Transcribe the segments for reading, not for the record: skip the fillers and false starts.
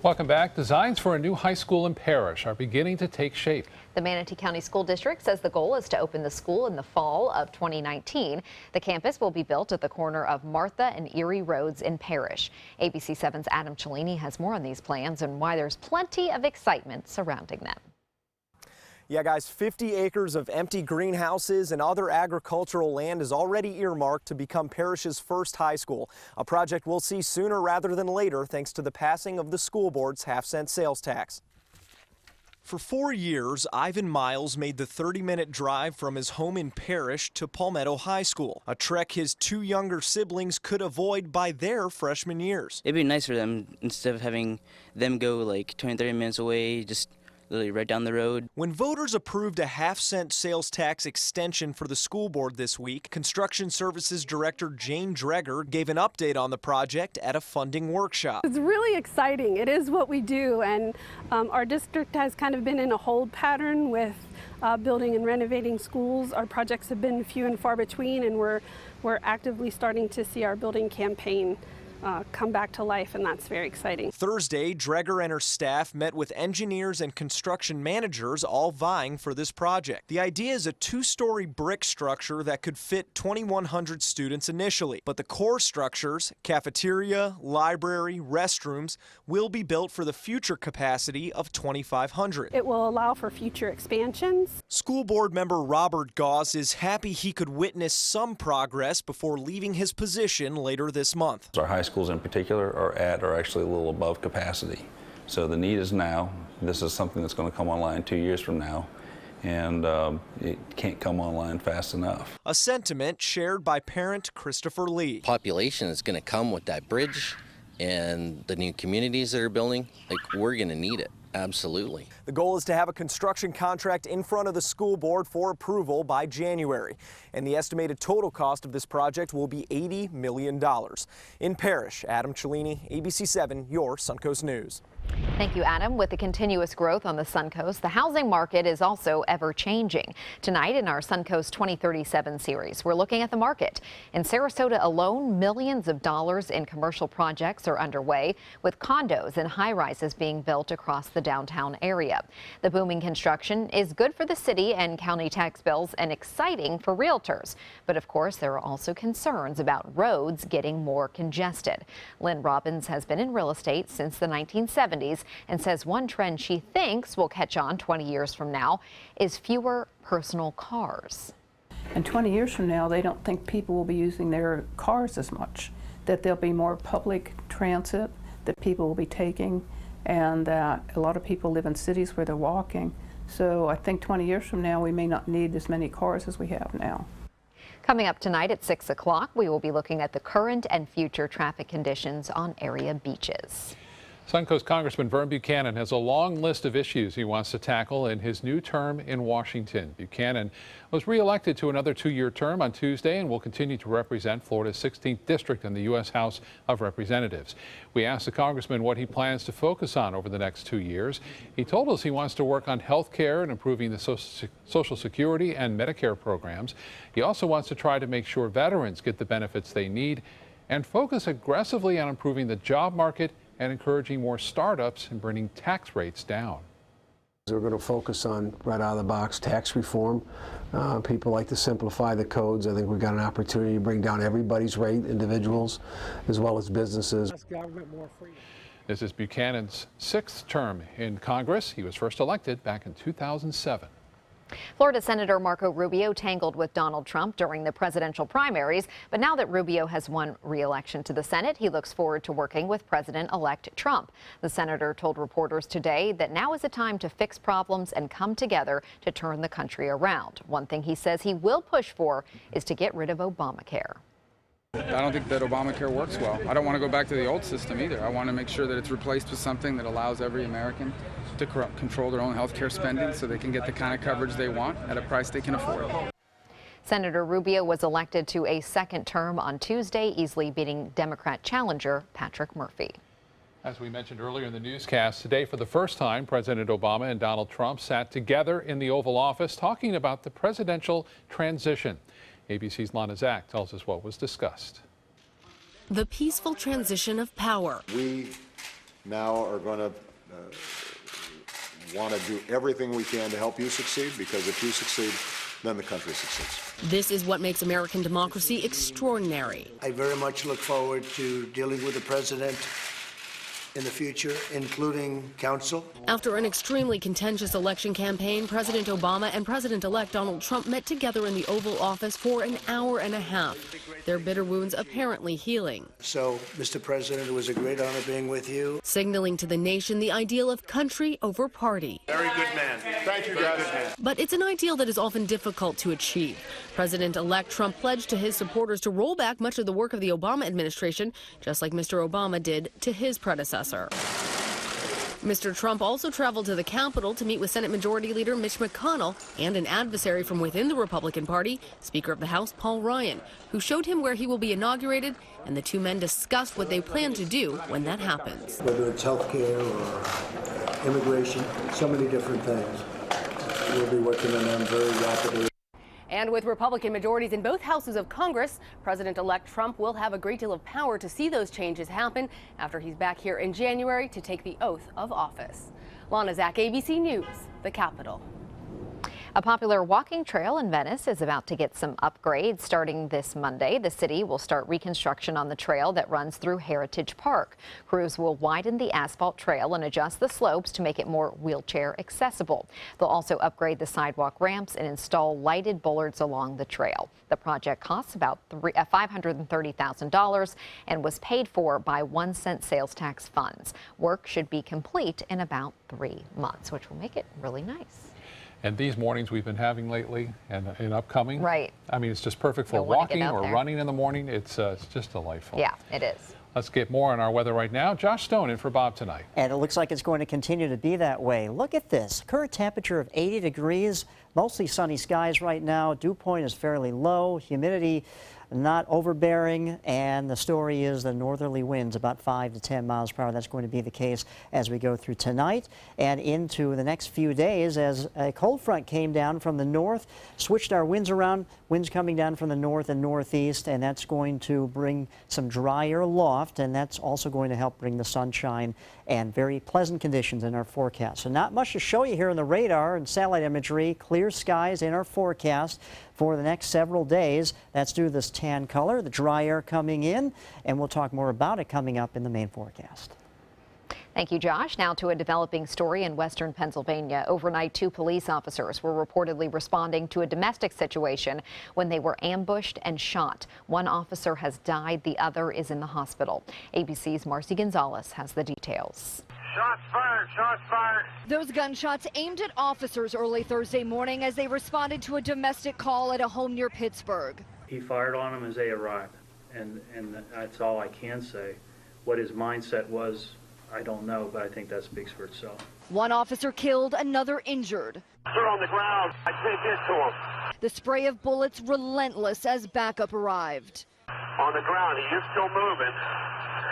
Welcome back. Designs for a new high school in Parrish are beginning to take shape. The Manatee County School District says the goal is to open the school in the fall of 2019. The campus will be built at the corner of Martha and Erie Roads in Parrish. ABC 7's Adam Cellini has more on these plans and why there's plenty of excitement surrounding them. Yeah, guys, 50 acres of empty greenhouses and other agricultural land is already earmarked to become Parrish's first high school, a project we'll see sooner rather than later thanks to the passing of the school board's half-cent sales tax. For 4 years, Ivan Miles made the 30-minute drive from his home in Parrish to Palmetto High School, a trek his 2 younger siblings could avoid by their freshman years. It'd be nice for them instead of having them go like 20-30 minutes away, just literally right down the road. When voters approved a half-cent sales tax extension for the school board this week, Construction Services Director Jane Dreger gave an update on the project at a funding workshop. It's really exciting. It is what we do, and our district has kind of been in a hold pattern with building and renovating schools. Our projects have been few and far between, and we're actively starting to see our building campaign come back to life, and that's very exciting. Thursday, Dreger and her staff met with engineers and construction managers, all vying for this project. The idea is a 2-story brick structure that could fit 2,100 students initially, but the core structures, cafeteria, library, restrooms, will be built for the future capacity of 2,500. It will allow for future expansions. School board member Robert Gauss is happy he could witness some progress before leaving his position later this month. Our high schools in particular are actually a little above capacity. So the need is now. This is something that's going to come online 2 years from now, and it can't come online fast enough. A sentiment shared by parent Christopher Lee. Population is going to come with that bridge and the new communities that are building. Like, we're going to need it. Absolutely. The goal is to have a construction contract in front of the school board for approval by January. And the estimated total cost of this project will be $80 million. In Parrish, Adam Cellini, ABC 7, your Suncoast News. Thank you, Adam. With the continuous growth on the Suncoast, the housing market is also ever-changing. Tonight in our Suncoast 2037 series, we're looking at the market. In Sarasota alone, millions of dollars in commercial projects are underway, with condos and high-rises being built across the downtown area. The booming construction is good for the city and county tax bills and exciting for realtors. But of course, there are also concerns about roads getting more congested. Lynn Robbins has been in real estate since the 1970s and says one trend she thinks will catch on 20 years from now is fewer personal cars. And 20 years from now, they don't think people will be using their cars as much, that there'll be more public transit that people will be taking, and that a lot of people live in cities where they're walking. So I think 20 years from now, we may not need as many cars as we have now. Coming up tonight at 6 o'clock, we will be looking at the current and future traffic conditions on area beaches. Suncoast Congressman Vern Buchanan has a long list of issues he wants to tackle in his new term in Washington. Buchanan was reelected to another 2-year term on Tuesday and will continue to represent Florida's 16th district in the U.S. House of Representatives. We asked the congressman what he plans to focus on over the next 2 years. He told us he wants to work on health care and improving the Social Security and Medicare programs. He also wants to try to make sure veterans get the benefits they need and focus aggressively on improving the job market and encouraging more startups and bringing tax rates down. We're going to focus on right out of the box tax reform. People like to simplify the codes. I think we've got an opportunity to bring down everybody's rate, individuals as well as businesses. This is Buchanan's 6th term in Congress. He was first elected back in 2007. Florida Senator Marco Rubio tangled with Donald Trump during the presidential primaries, but now that Rubio has won re-election to the Senate, he looks forward to working with President-elect Trump. The senator told reporters today that now is the time to fix problems and come together to turn the country around. One thing he says he will push for is to get rid of Obamacare. I don't think that Obamacare works well. I don't want to go back to the old system either. I want to make sure that it's replaced with something that allows every American to control their own health care spending so they can get the kind of coverage they want at a price they can afford. Senator Rubio was elected to a 2nd term on Tuesday, easily beating Democrat challenger Patrick Murphy. As we mentioned earlier in the newscast, today for the first time, President Obama and Donald Trump sat together in the Oval Office talking about the presidential transition. ABC's Lana Zach tells us what was discussed. The peaceful transition of power. We now are going to want to do everything we can to help you succeed, because if you succeed, then the country succeeds. This is what makes American democracy extraordinary. I very much look forward to dealing with the president in the future, including counsel. After an extremely contentious election campaign, President Obama and President-elect Donald Trump met together in the Oval Office for an hour and a half, their bitter wounds apparently healing. So, Mr. President, it was a great honor being with you. Signaling to the nation the ideal of country over party. Very good man. Thank you, guys. But it's an ideal that is often difficult to achieve. President-elect Trump pledged to his supporters to roll back much of the work of the Obama administration, just like Mr. Obama did to his predecessor. Mr. Trump also traveled to the Capitol to meet with Senate Majority Leader Mitch McConnell and an adversary from within the Republican Party, Speaker of the House Paul Ryan, who showed him where he will be inaugurated, and the two men discussed what they plan to do when that happens. Whether it's health care or immigration, so many different things. We'll be working on them very rapidly. And with Republican majorities in both houses of Congress, President-elect Trump will have a great deal of power to see those changes happen after he's back here in January to take the oath of office. Lana Zach, ABC News, the Capitol. A popular walking trail in Venice is about to get some upgrades starting this Monday. The city will start reconstruction on the trail that runs through Heritage Park. Crews will widen the asphalt trail and adjust the slopes to make it more wheelchair accessible. They'll also upgrade the sidewalk ramps and install lighted bollards along the trail. The project costs about $530,000 and was paid for by 1 cent sales tax funds. Work should be complete in about 3 months, which will make it really nice. And these mornings we've been having lately and upcoming. Right. I mean, it's just perfect for walking or running in the morning. It's just delightful. Yeah, it is. Let's get more on our weather right now. Josh Stone in for Bob tonight. And it looks like it's going to continue to be that way. Look at this. Current temperature of 80 degrees. Mostly sunny skies right now. Dew point is fairly low. Humidity not overbearing, and the story is the northerly winds about 5 to 10 miles per hour. That's going to be the case as we go through tonight and into the next few days as a cold front came down from the north, switched our winds around, winds coming down from the north and northeast, and that's going to bring some drier loft, and that's also going to help bring the sunshine and very pleasant conditions in our forecast. So not much to show you here in the radar and satellite imagery. Clear skies in our forecast for the next several days. That's due to this tan color, the dry air coming in, and we'll talk more about it coming up in the main forecast. Thank you, Josh. Now to a developing story in western Pennsylvania. Overnight, 2 police officers were reportedly responding to a domestic situation when they were ambushed and shot. 1 officer has died. The other is in the hospital. ABC's Marcy Gonzalez has the details. Shots fired, shots fired. Those gunshots aimed at officers early Thursday morning as they responded to a domestic call at a home near Pittsburgh. He fired on them as they arrived, and that's all I can say. What his mindset was, I don't know, but I think that speaks for itself. 1 officer killed, another injured. They're on the ground. I can't get to him. The spray of bullets relentless as backup arrived. On the ground, he is still moving.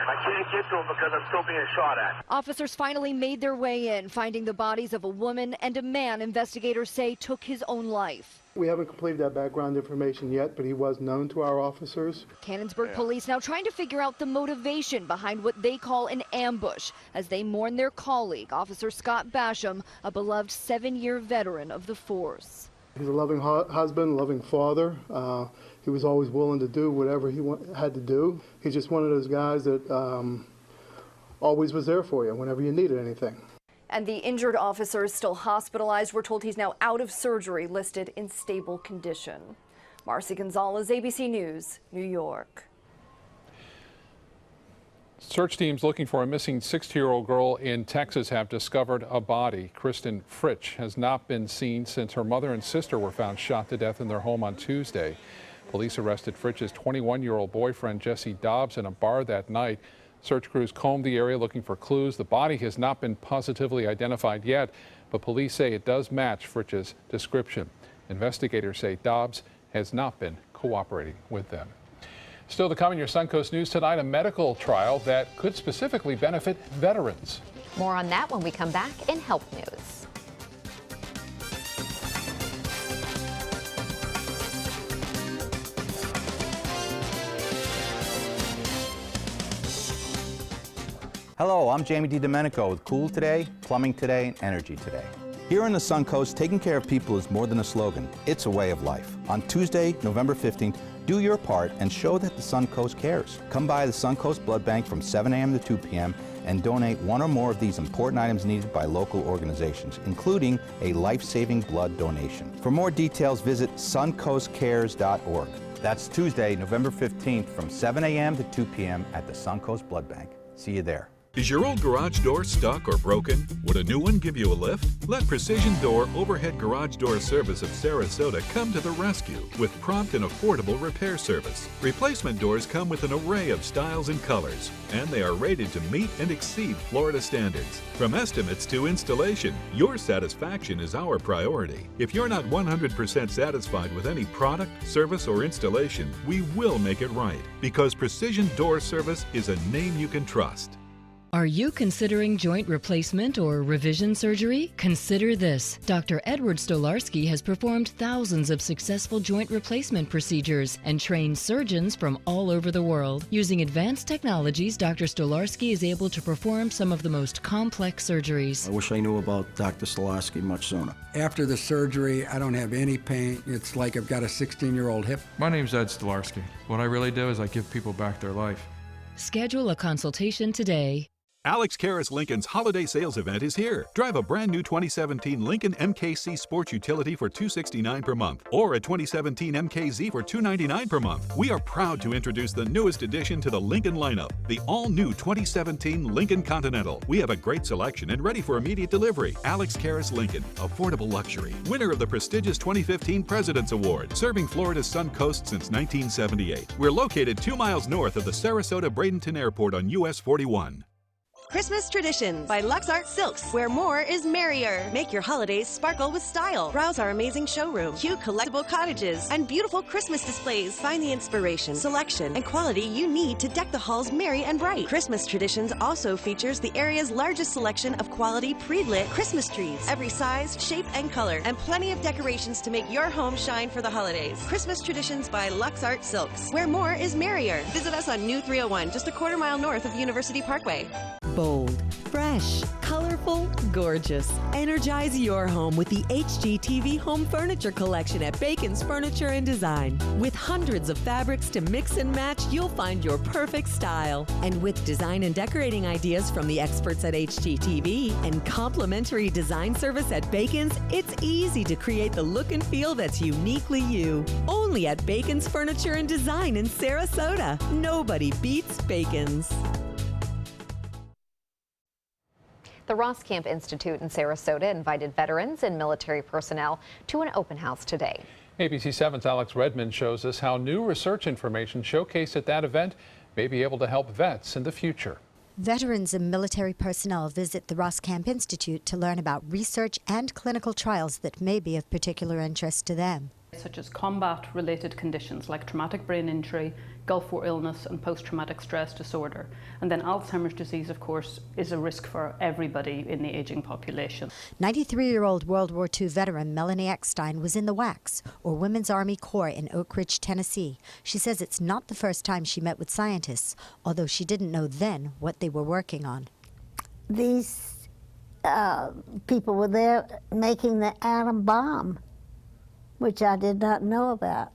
I can't get to him because I'm still being shot at. Officers finally made their way in, finding the bodies of a woman and a man investigators say took his own life. We haven't completed that background information yet, but he was known to our officers. Cannonsburg police now trying to figure out the motivation behind what they call an ambush as they mourn their colleague, Officer Scott Basham, a beloved 7-year veteran of the force. He's a loving husband, loving father. He was always willing to do whatever he had to do. He's just one of those guys that always was there for you whenever you needed anything. And the injured officer is still hospitalized. We're told he's now out of surgery, listed in stable condition. Marcy Gonzalez, ABC News, New York. Search teams looking for a missing 16-year-old girl in Texas have discovered a body. Kristen Fritsch has not been seen since her mother and sister were found shot to death in their home on Tuesday. Police arrested Fritsch's 21-year-old boyfriend Jesse Dobbs in a bar that night. Search crews combed the area looking for clues. The body has not been positively identified yet, but police say it does match Fritsch's description. Investigators say Dobbs has not been cooperating with them. Still to come in your Suncoast News tonight, a medical trial that could specifically benefit veterans. More on that when we come back in Health News. Hello, I'm Jamie DiDomenico with Cool Today, Plumbing Today, and Energy Today. Here on the Suncoast, taking care of people is more than a slogan. It's a way of life. On Tuesday, November 15th, do your part and show that the Suncoast cares. Come by the Suncoast Blood Bank from 7 a.m. to 2 p.m. and donate one or more of these important items needed by local organizations, including a life-saving blood donation. For more details, visit suncoastcares.org. That's Tuesday, November 15th from 7 a.m. to 2 p.m. at the Suncoast Blood Bank. See you there. Is your old garage door stuck or broken? Would a new one give you a lift? Let Precision Door Overhead Garage Door Service of Sarasota come to the rescue with prompt and affordable repair service. Replacement doors come with an array of styles and colors, and they are rated to meet and exceed Florida standards. From estimates to installation, your satisfaction is our priority. If you're not 100% satisfied with any product, service, or installation, we will make it right, because Precision Door Service is a name you can trust. Are you considering joint replacement or revision surgery? Consider this. Dr. Edward Stolarski has performed thousands of successful joint replacement procedures and trained surgeons from all over the world. Using advanced technologies, Dr. Stolarski is able to perform some of the most complex surgeries. I wish I knew about Dr. Stolarski much sooner. After the surgery, I don't have any pain. It's like I've got a 16-year-old hip. My name's Ed Stolarski. What I really do is I give people back their life. Schedule a consultation today. Alex Karras Lincoln's holiday sales event is here. Drive a brand new 2017 Lincoln MKC Sports Utility for $269 per month, or a 2017 MKZ for $299 per month. We are proud to introduce the newest addition to the Lincoln lineup, the all-new 2017 Lincoln Continental. We have a great selection and ready for immediate delivery. Alex Karras Lincoln, affordable luxury. Winner of the prestigious 2015 President's Award, serving Florida's Suncoast since 1978. We're located 2 miles north of the Sarasota-Bradenton Airport on US 41. Christmas Traditions by Lux Art Silks, where more is merrier. Make your holidays sparkle with style. Browse our amazing showroom, cute collectible cottages, and beautiful Christmas displays. Find the inspiration, selection, and quality you need to deck the halls merry and bright. Christmas Traditions also features the area's largest selection of quality pre-lit Christmas trees, every size, shape, and color, and plenty of decorations to make your home shine for the holidays. Christmas Traditions by Lux Art Silks, where more is merrier. Visit us on New 301, just a quarter-mile north of University Parkway. Bold, fresh, colorful, gorgeous. Energize your home with the HGTV Home Furniture Collection at Bacon's Furniture and Design. With hundreds of fabrics to mix and match, you'll find your perfect style. And with design and decorating ideas from the experts at HGTV and complimentary design service at Bacon's, it's easy to create the look and feel that's uniquely you. Only at Bacon's Furniture and Design in Sarasota. Nobody beats Bacon's. The Roskamp Institute in Sarasota invited veterans and military personnel to an open house today. ABC 7's Alex Redmond shows us how new research information showcased at that event may be able to help vets in the future. Veterans and military personnel visit the Roskamp Institute to learn about research and clinical trials that may be of particular interest to them. Such as combat-related conditions like traumatic brain injury, Gulf War illness and post-traumatic stress disorder. And then Alzheimer's disease, of course, is a risk for everybody in the aging population. 93-year-old World War II veteran Melanie Eckstein was in the WACS, or Women's Army Corps, in Oak Ridge, Tennessee. She says it's not the first time she met with scientists, although she didn't know then what they were working on. These people were there making the atom bomb, which I did not know about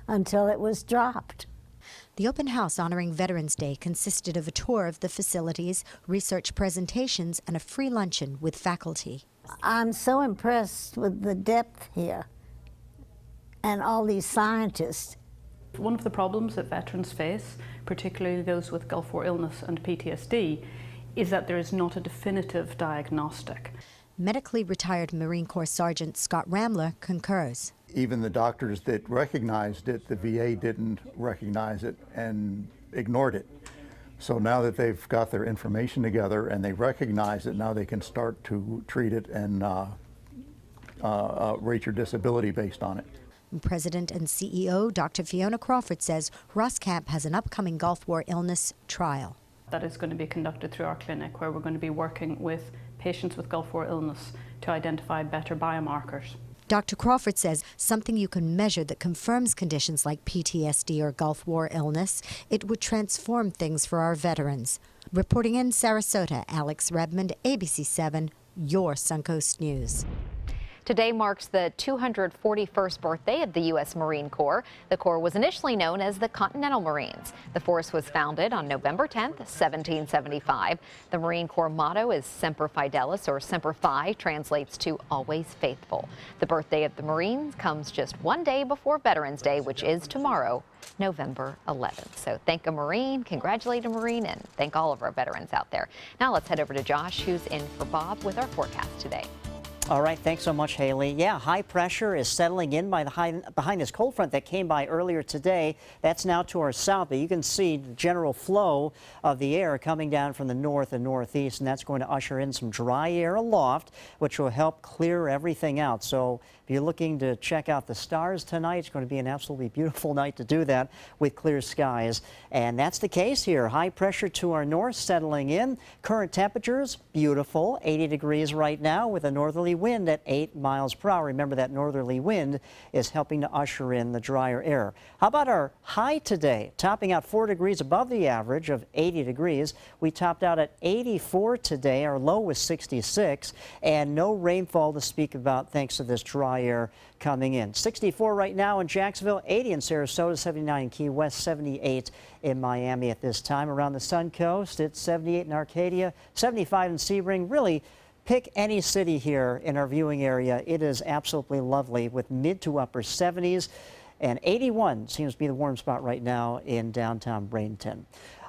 until it was dropped. The open house honoring Veterans Day consisted of a tour of the facilities, research presentations, and a free luncheon with faculty. I'm so impressed with the depth here and all these scientists. One of the problems that veterans face, particularly those with Gulf War illness and PTSD, is that there is not a definitive diagnostic. Medically retired Marine Corps Sergeant Scott Ramler concurs. Even the doctors that recognized it, the VA didn't recognize it and ignored it. So now that they've got their information together and they recognize it, now they can start to treat it and rate your disability based on it. President and CEO Dr. Fiona Crawford says Roskamp has an upcoming Gulf War illness trial. That is going to be conducted through our clinic, where we're going to be working with patients with Gulf War illness to identify better biomarkers. Dr. Crawford says something you can measure that confirms conditions like PTSD or Gulf War illness, it would transform things for our veterans. Reporting in Sarasota, Alex Redmond, ABC 7, your Suncoast News. Today marks the 241st birthday of the U.S. Marine Corps. The Corps was initially known as the Continental Marines. The force was founded on November 10th, 1775. The Marine Corps motto is Semper Fidelis, or Semper Fi, translates to always faithful. The birthday of the Marines comes just one day before Veterans Day, which is tomorrow, November 11th. So thank a Marine, congratulate a Marine, and thank all of our veterans out there. Now let's head over to Josh, who's in for Bob with our forecast today. All right, thanks so much, Haley. Yeah, high pressure is settling in behind this cold front that came by earlier today. That's now to our south, but you can see the general flow of the air coming down from the north and northeast, and that's going to usher in some dry air aloft, which will help clear everything out. So if you're looking to check out the stars tonight, it's going to be an absolutely beautiful night to do that with clear skies. And that's the case here. High pressure to our north settling in. Current temperatures, beautiful, 80 degrees right now with a northerly wind at 8 miles per hour. Remember, that northerly wind is helping to usher in the drier air. How about our high today? Topping out 4 degrees above the average of 80 degrees. We topped out at 84 today. Our low was 66, and no rainfall to speak about thanks to this dry air coming in. 64 right now in Jacksonville, 80 in Sarasota, 79 in Key West, 78 in Miami at this time. Around the Suncoast, it's 78 in Arcadia, 75 in Sebring. Really, pick any city here in our viewing area. It is absolutely lovely with mid to upper 70s, and 81 seems to be the warm spot right now in downtown Bradenton.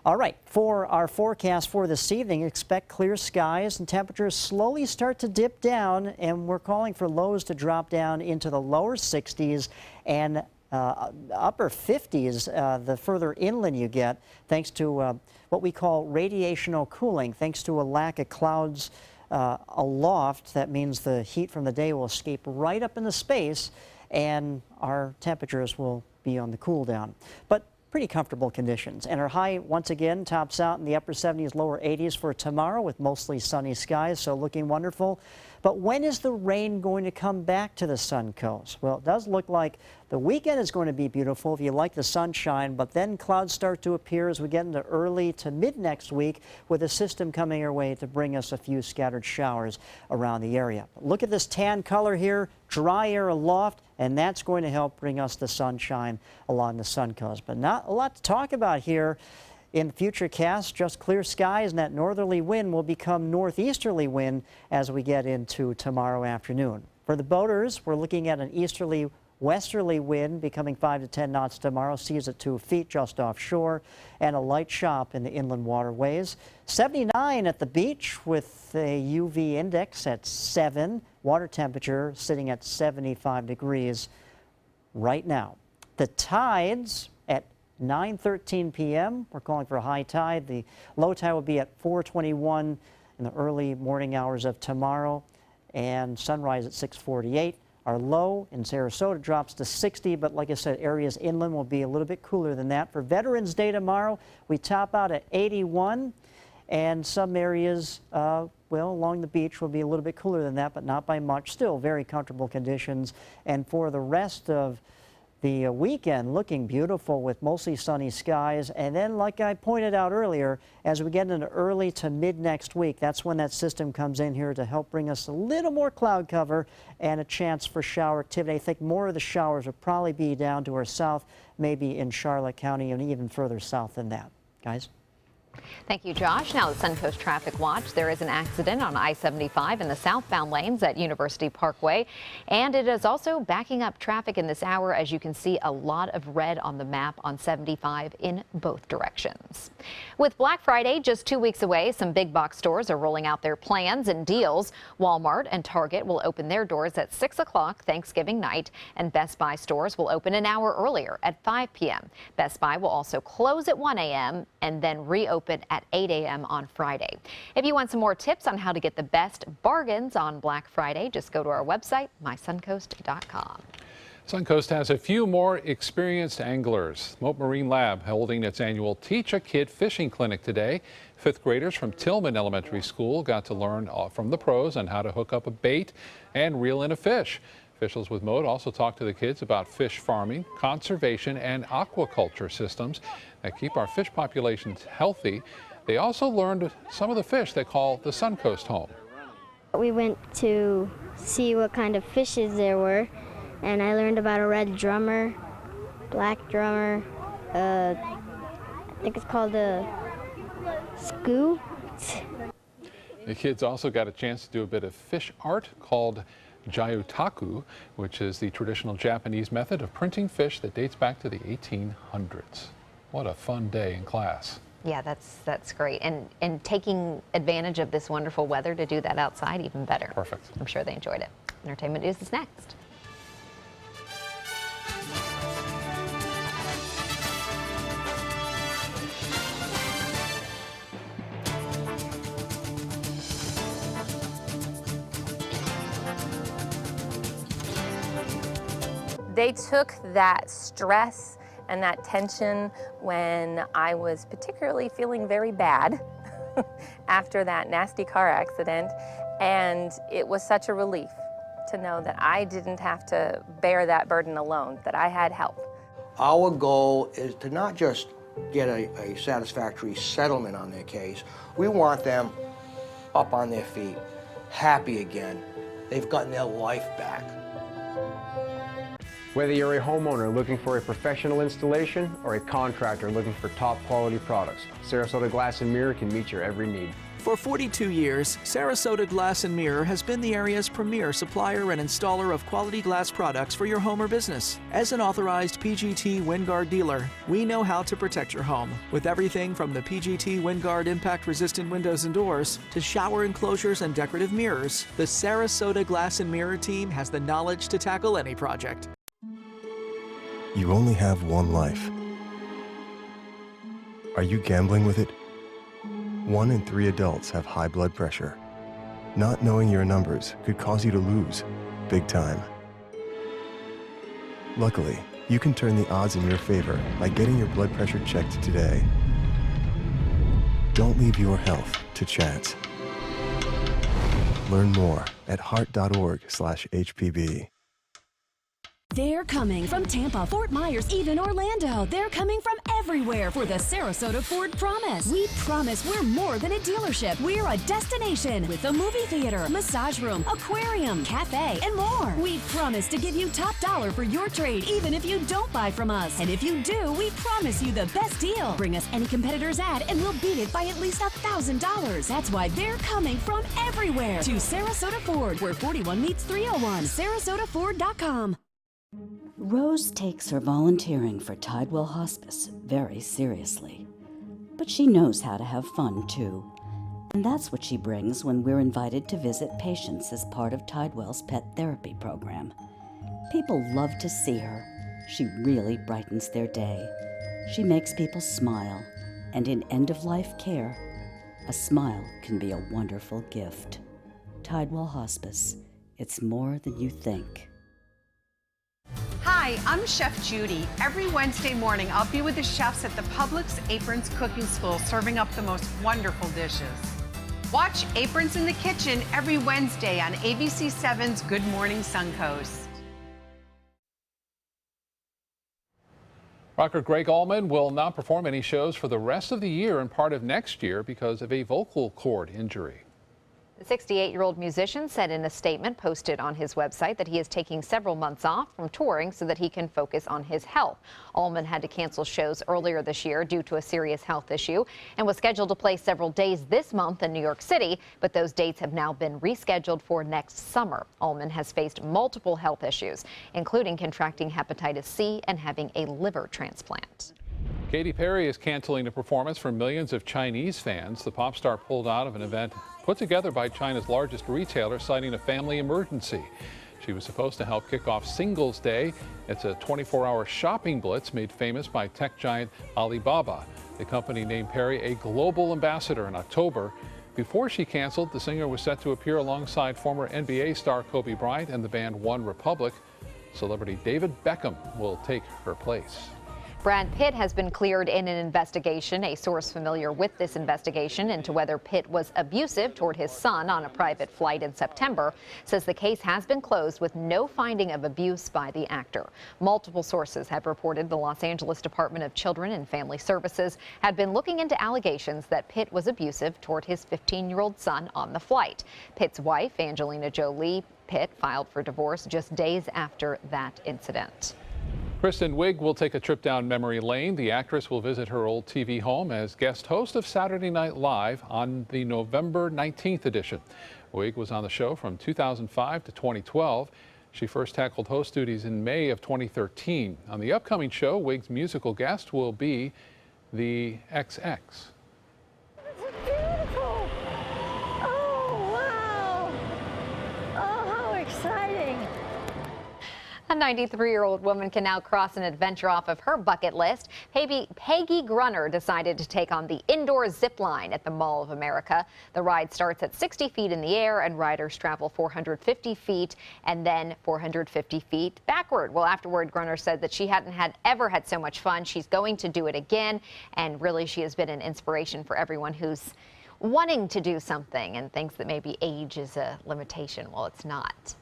All right, for our forecast for this evening, expect clear skies and temperatures slowly start to dip down, and we're calling for lows to drop down into the lower 60s and upper 50s the further inland you get, thanks to what we call radiational cooling, thanks to a lack of clouds aloft. That means the heat from the day will escape right up into space, and our temperatures will be on the cool down. But pretty comfortable conditions. And our high, once again, tops out in the upper 70s, lower 80s for tomorrow with mostly sunny skies, so looking wonderful. But when is the rain going to come back to the Suncoast? Well, it does look like the weekend is going to be beautiful if you like the sunshine, but then clouds start to appear as we get into early to mid next week with a system coming our way to bring us a few scattered showers around the area. Look at this tan color here, dry air aloft, and that's going to help bring us the sunshine along the Suncoast. But not a lot to talk about here. In future casts, just clear skies, and that northerly wind will become northeasterly wind as we get into tomorrow afternoon. For the boaters, we're looking at an easterly westerly wind becoming 5 to 10 knots tomorrow, seas at 2 feet just offshore, and a light chop in the inland waterways. 79 at the beach with a UV index at 7, water temperature sitting at 75 degrees right now. The tides at 9:13 p.m. We're calling for a high tide. The low tide will be at 4:21 in the early morning hours of tomorrow, and sunrise at 6:48. Our low in Sarasota drops to 60, but like I said, areas inland will be a little bit cooler than that. For Veterans Day tomorrow, we top out at 81, and some areas, well, along the beach will be a little bit cooler than that, but not by much. Still very comfortable conditions. And for the rest of the weekend, looking beautiful with mostly sunny skies. And then, like I pointed out earlier, as we get into early to mid next week, that's when that system comes in here to help bring us a little more cloud cover and a chance for shower activity. I think more of the showers will probably be down to our south, maybe in Charlotte County and even further south than that. Guys? Thank you, Josh. Now, the Suncoast Traffic Watch. There is an accident on I-75 in the southbound lanes at University Parkway, and it is also backing up traffic in this hour. As you can see, a lot of red on the map on 75 in both directions. With Black Friday just 2 weeks away, some big box stores are rolling out their plans and deals. Walmart and Target will open their doors at 6 o'clock Thanksgiving night, and Best Buy stores will open an hour earlier at 5 p.m. Best Buy will also close at 1 a.m. and then reopen at 8 a.m. on Friday. If you want some more tips on how to get the best bargains on Black Friday, just go to our website, mysuncoast.com. Suncoast has a few more experienced anglers. Mote Marine Lab holding its annual Teach a Kid fishing clinic today. Fifth graders from Tillman Elementary School got to learn from the pros on how to hook up a bait and reel in a fish. Officials with Mote also talked to the kids about fish farming, conservation, and aquaculture systems that keep our fish populations healthy. They also learned some of the fish they call the Suncoast home. We went to see what kind of fishes there were, and I learned about a red drummer, black drummer, I think it's called a skoo. The kids also got a chance to do a bit of fish art called Gyutaku, which is the traditional Japanese method of printing fish that dates back to the 1800s. What a fun day in class. Yeah, that's great. And taking advantage of this wonderful weather to do that outside, even better. Perfect. I'm sure they enjoyed it. Entertainment News is next. They took that stress and that tension when I was particularly feeling very bad after that nasty car accident, and it was such a relief to know that I didn't have to bear that burden alone, that I had help. Our goal is to not just get a satisfactory settlement on their case. We want them up on their feet, happy again. They've gotten their life back. Whether you're a homeowner looking for a professional installation or a contractor looking for top quality products, Sarasota Glass and Mirror can meet your every need. For 42 years, Sarasota Glass and Mirror has been the area's premier supplier and installer of quality glass products for your home or business. As an authorized PGT WinGuard dealer, we know how to protect your home with everything from the PGT WinGuard impact-resistant windows and doors to shower enclosures and decorative mirrors. The Sarasota Glass and Mirror team has the knowledge to tackle any project. You only have one life. Are you gambling with it? 1 in 3 adults have high blood pressure. Not knowing your numbers could cause you to lose, big time. Luckily, you can turn the odds in your favor by getting your blood pressure checked today. Don't leave your health to chance. Learn more at heart.org/HPV. They're coming from Tampa, Fort Myers, even Orlando. They're coming from everywhere for the Sarasota Ford Promise. We promise we're more than a dealership. We're a destination with a movie theater, massage room, aquarium, cafe, and more. We promise to give you top dollar for your trade, even if you don't buy from us. And if you do, we promise you the best deal. Bring us any competitor's ad and we'll beat it by at least $1,000. That's why they're coming from everywhere to Sarasota Ford, where 41 meets 301. SarasotaFord.com. Rose takes her volunteering for Tidewell Hospice very seriously. But she knows how to have fun, too. And that's what she brings when we're invited to visit patients as part of Tidewell's pet therapy program. People love to see her. She really brightens their day. She makes people smile. And in end-of-life care, a smile can be a wonderful gift. Tidewell Hospice. It's more than you think. Hi, I'm Chef Judy. Every Wednesday morning, I'll be with the chefs at the Publix Aprons Cooking School serving up the most wonderful dishes. Watch Aprons in the Kitchen every Wednesday on ABC7's Good Morning Suncoast. Rocker Greg Allman will not perform any shows for the rest of the year and part of next year because of a vocal cord injury. The 68-year-old musician said in a statement posted on his website that he is taking several months off from touring so that he can focus on his health. Allman had to cancel shows earlier this year due to a serious health issue and was scheduled to play several days this month in New York City, but those dates have now been rescheduled for next summer. Allman has faced multiple health issues, including contracting hepatitis C and having a liver transplant. Katy Perry is canceling a performance for millions of Chinese fans. The pop star pulled out of an event put together by China's largest retailer, citing a family emergency. She was supposed to help kick off Singles Day. It's a 24-hour shopping blitz made famous by tech giant Alibaba. The company named Perry a global ambassador in October. Before she canceled, the singer was set to appear alongside former NBA star Kobe Bryant and the band One Republic. Celebrity David Beckham will take her place. Brad Pitt has been cleared in an investigation. A source familiar with this investigation into whether Pitt was abusive toward his son on a private flight in September says the case has been closed with no finding of abuse by the actor. Multiple sources have reported the Los Angeles Department of Children and Family Services had been looking into allegations that Pitt was abusive toward his 15-year-old son on the flight. Pitt's wife, Angelina Jolie Pitt, filed for divorce just days after that incident. Kristen Wiig will take a trip down memory lane. The actress will visit her old TV home as guest host of Saturday Night Live on the November 19th edition. Wiig was on the show from 2005 to 2012. She first tackled host duties in May of 2013. On the upcoming show, Wiig's musical guest will be the XX. A 93-year-old woman can now cross an adventure off of her bucket list. Peggy Grunner decided to take on the indoor zip line at the Mall of America. The ride starts at 60 feet in the air, and riders travel 450 feet and then 450 feet backward. Well, afterward, Grunner said that she hadn't ever had so much fun. She's going to do it again, and really she has been an inspiration for everyone who's wanting to do something and thinks that maybe age is a limitation. Well, it's not.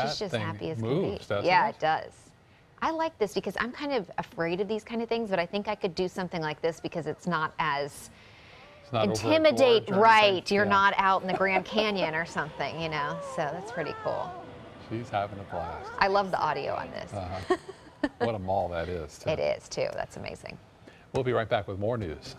She's just happy as can be. Yeah, it does. I like this because I'm kind of afraid of these kind of things, but I think I could do something like this because it's not as intimidating. Right, you're not out in the Grand Canyon or something, you know. So that's pretty cool. She's having a blast. I love the audio on this. What a mall that is, too. It is, too. That's amazing. We'll be right back with more news.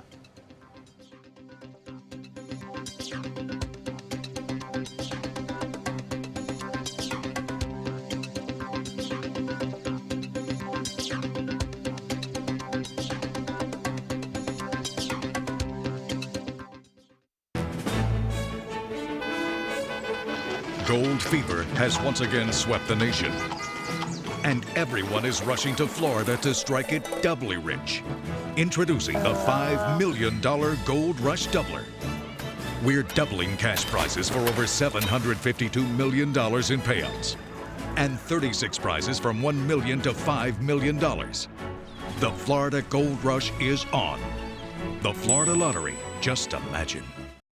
Gold fever has once again swept the nation, and everyone is rushing to Florida to strike it doubly rich. Introducing the $5 million Gold Rush Doubler. We're doubling cash prizes for over $752 million in payouts, and 36 prizes from $1 million to $5 million. The Florida Gold Rush is on. The Florida Lottery, just imagine.